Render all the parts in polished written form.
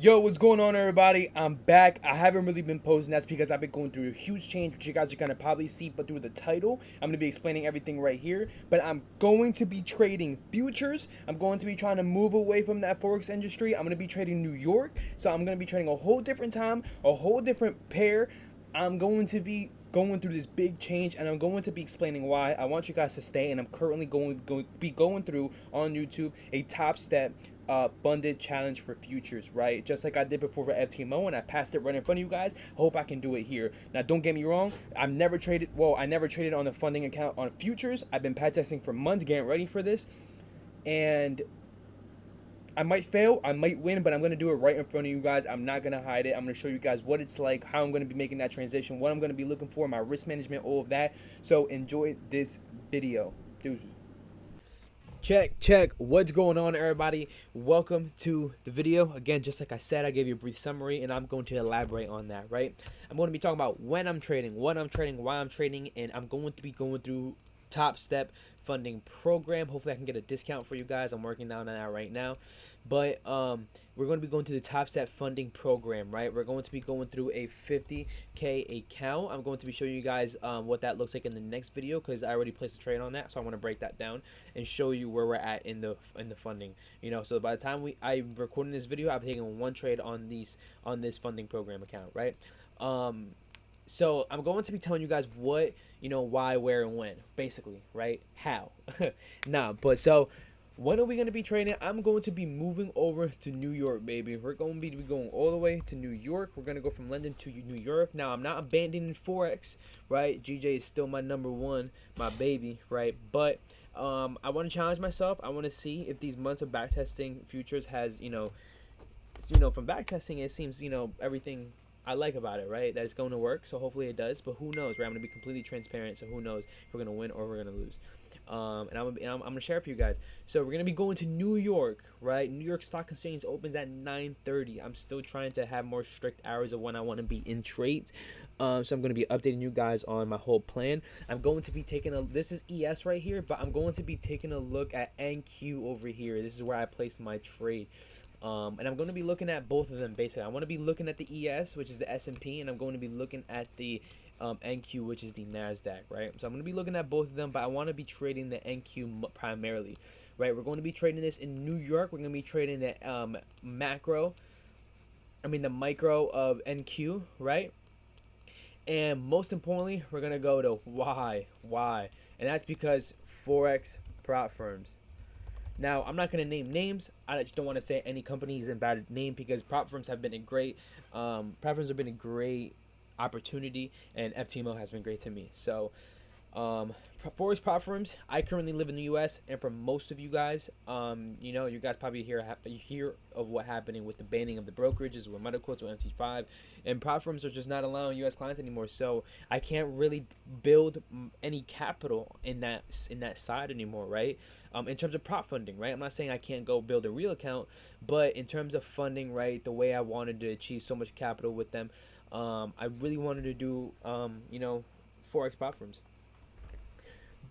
Yo, what's going on, everybody? I'm back. I haven't really been posting. That's because I've been going through a huge change, which you guys are gonna probably see, but through the title, I'm gonna be explaining everything right here. But I'm going to be trading futures. I'm going to be trying to move away from that forex industry. I'm gonna be trading New York, so I'm gonna be trading a whole different time, a whole different pair. I'm going to be going through this big change, and I'm going to be explaining why. I want you guys to stay, and I'm currently going through on YouTube a top step funded challenge for futures, right? Just like I did before for FTMO, and I passed it right in front of you guys. Hope I can do it here. Now, don't get me wrong. I never traded on the funding account on futures. I've been pad testing for months, getting ready for this, and I might fail, I might win, but I'm going to do it right in front of you guys. I'm not going to hide it. I'm going to show you guys what it's like, how I'm going to be making that transition, what I'm going to be looking for, my risk management, all of that. So enjoy this video. Deuces. Check. What's going on, everybody? Welcome to the video. Again, just like I said, I gave you a brief summary, and I'm going to elaborate on that, right? I'm going to be talking about when I'm trading, what I'm trading, why I'm trading, and I'm going to be going through top step funding program. Hopefully I can get a discount for you guys. I'm working on that right now. But we're going to be going to the top step funding program, right? We're going to be going through a 50K account. I'm going to be showing you guys what that looks like in the next video, because I already placed a trade on that. So I want to break that down and show you where we're at in the funding. You know, so by the time I'm recording this video, I've taken one trade on this funding program account, right? So I'm going to be telling you guys what, why, where, and when, basically, right? How. But so when are we going to be trading? I'm going to be moving over to New York, baby. We're going to be going all the way to New York. We're going to go from London to New York. Now, I'm not abandoning Forex, right? GJ is still my number one, my baby, right? But I want to challenge myself. I want to see if these months of backtesting futures has, from backtesting, it seems, everything I like about it, right? That it's going to work. So hopefully it does. But who knows, right? I'm going to be completely transparent. So who knows if we're going to win or we're going to lose. And I'm going to share it for you guys. So we're going to be going to New York, right? New York Stock Exchange opens at 9:30. I'm still trying to have more strict hours of when I want to be in trades. So I'm going to be updating you guys on my whole plan. I'm going to be taking this is ES right here, but I'm going to be taking a look at NQ over here. This is where I placed my trade. And I'm going to be looking at both of them, basically. I want to be looking at the ES, which is the S&P, and I'm going to be looking at the NQ, which is the NASDAQ, right? So I'm going to be looking at both of them, but I want to be trading the NQ primarily, right? We're going to be trading this in New York. We're going to be trading the the micro of NQ, right? And most importantly, we're going to go to why. And that's because Forex prop firms. Now, I'm not going to name names. I just don't want to say any company is in bad name, because prop firms have been a great opportunity, and FTMO has been great to me. So Forex prop firms, I currently live in the US, and for most of you guys, you guys probably hear of what happening with the banning of the brokerages with MetaQuotes or MT5, and prop firms are just not allowing US clients anymore. So I can't really build any capital in that side anymore, right? In terms of prop funding, right? I'm not saying I can't go build a real account, but in terms of funding, right, the way I wanted to achieve so much capital with them, I really wanted to do Forex prop firms.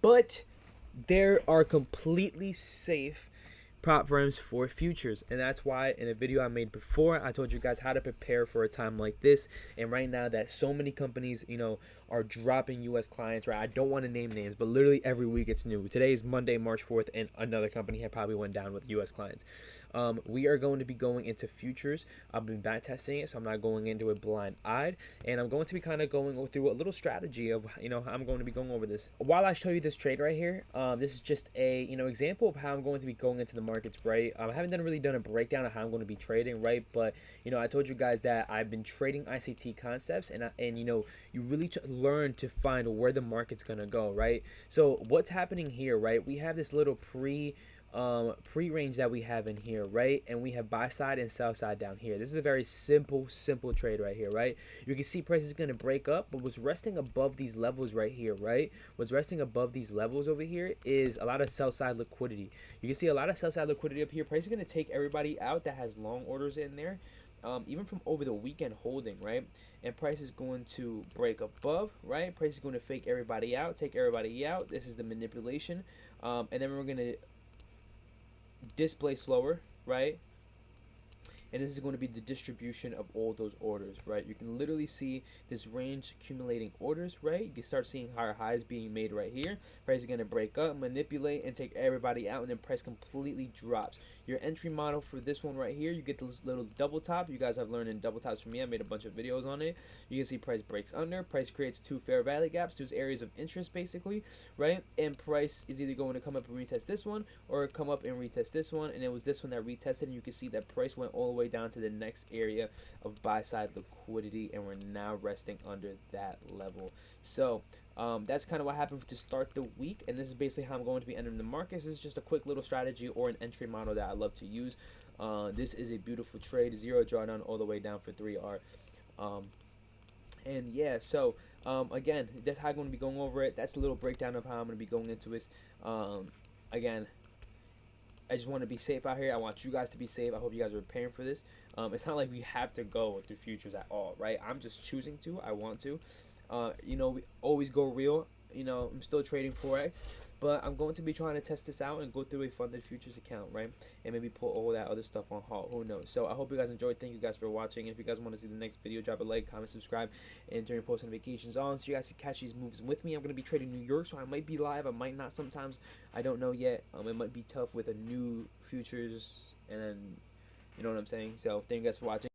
But there are completely safe prop firms for futures, and that's why in a video I made before, I told you guys how to prepare for a time like this. And right now that so many companies are dropping US clients, right? I don't want to name names, but literally every week it's new. Today is Monday, March 4th, and another company had probably went down with US clients. We are going to be going into futures. I've been back testing it, so I'm not going into it blind-eyed, and I'm going to be kind of going through a little strategy of how I'm going to be going over this. While I show you this trade right here, this is just a example of how I'm going to be going into the markets, right? I haven't really done a breakdown of how I'm going to be trading, right? But I told you guys that I've been trading ICT concepts, and you really learn to find where the market's gonna go, right? So what's happening here, right? We have this little pre-range that we have in here, right? And we have buy side and sell side down here. This is a very simple trade right here, right? You can see price is going to break up, but what's resting above these levels right here, right? What's resting above these levels over here is a lot of sell side liquidity. You can see a lot of sell side liquidity up here. Price is going to take everybody out that has long orders in there, even from over the weekend holding, right? And price is going to break above, right? Price is going to fake everybody out, take everybody out. This is the manipulation, and then we're going to display slower, right? and this is going to be the distribution of all those orders, right? You can literally see this range accumulating orders, right? You can start seeing higher highs being made right here. Price is going to break up, manipulate, and take everybody out, and then price completely drops. Your entry model for this one right here, you get this little double top. You guys have learned in double tops from me. I made a bunch of videos on it. You can see price breaks under, price creates two fair value gaps, two areas of interest basically, right? And price is either going to come up and retest this one or come up and retest this one, and it was this one that retested, and you can see that price went all the way down to the next area of buy side liquidity, and we're now resting under that level. So that's kind of what happened to start the week, and this is basically how I'm going to be entering the markets. This is just a quick little strategy or an entry model that I love to use. This is a beautiful trade, zero drawdown all the way down for 3R. And yeah, so again, that's how I'm going to be going over it. That's a little breakdown of how I'm going to be going into this. Again, I just want to be safe out here. I want you guys to be safe. I hope you guys are preparing for this. It's not like we have to go through futures at all, right? I'm just choosing to. I want to. You know, we always go real. You know, I'm still trading Forex, but I'm going to be trying to test this out and go through a funded futures account, right? And maybe put all that other stuff on halt. Who knows? So I hope you guys enjoyed. Thank you guys for watching. If you guys want to see the next video, drop a like, comment, subscribe, and turn your post notifications on so you guys can catch these moves with me. I'm going to be trading New York, so I might be live. I might not sometimes. I don't know yet. It might be tough with a new futures, and then, you know what I'm saying? So thank you guys for watching.